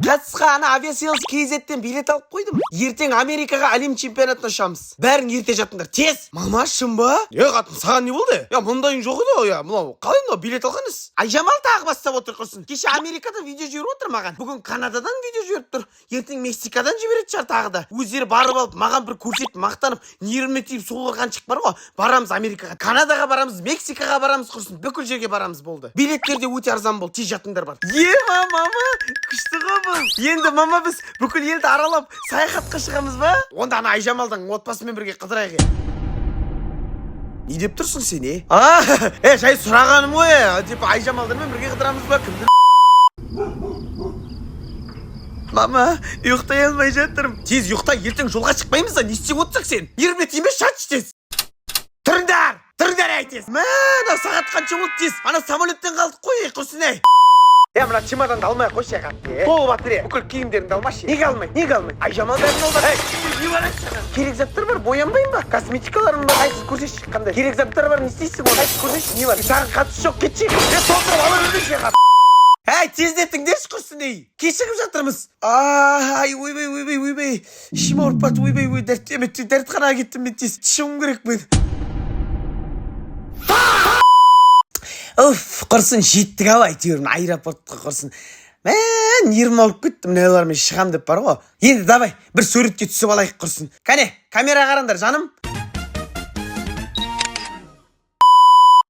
Қатысқа ана авиасейлс KZ-тен билет алып қойдым. Ертең Америкаға әлем чемпионатына ұшамыз. Бәрің ерте жатыңдар. Тез. Мама, шын ба? Қатын, саған не болды? Мұндайың жоқ еді. Мынау қалай мынау билет алғаныз? Айжамал тағы бастап отыр құрсын. Кеше Америкадан видео жіберіп отыр маған. Бүгін Канададан видео жіберіп тұр. Ертең Мексикадан жібереді шығар тағы да. Өздері барып алып, маған бір көрсетіп, мақтанып, нервіме тиіп сол ұрғаншық бар ғой. Барамыз Америкаға. Канадаға барамыз, Мексикаға барамыз құрсын. Бүкіл жерге барамыз болды. Билеттер де өте арзан болды. Тез жатыңдар бар. Мама, күшті ғой бұл. Енді мама біз бүкіл елді аралап саяхатқа шығамыз ба? Онда ана Айжамалдың отбасымен бірге қыдырайық. Не деп тұрсың сен, жай сұрағаным ғой, типа Айжамалдармен бірге қыдырамыз ба? Кімді? Мама, ұйықтай алмай жатырмын. Тез ұйықта, ертең жолға шықпаймыз да, не істеп отырсың сен? Ерме тиме шатшы тез. Тұрыңдар әйтес. Мә, сағат қанша болды тез? Ана самолеттен қалдық қой, құрсын әй. Мына чемоданды алмай қойшы қатты. Толып атыр, бүкіл киімдеріңді алмашы. Неге алмай? Айжамалдарын алма. Не бар айтшыған? Керек заттар бар, боянбайын ба? Косметикаларым бар, қайсыз көрсеші қандай. Керек заттар бар, не істейсің? Қайсыз көрсеші, не бар? Саған қатысы жоқ, кетші. Толтырып ала бермеші қат. Тездетіңдерші құрсын ей. Кешігіп жатырмыз. Ойбай. Ішім ауырып барды, ойбай. Дәртханаға кеттім мен тез. Шығуым керек мен. Құрсын жеттік ау әйтеуір аэропортқа құрсын. Нервім ауырып кетті, мыналармен шығам деп бар ғой. Енді давай бір суретке түсіп алайық құрсын. Кәне, камера қараңдар жаным.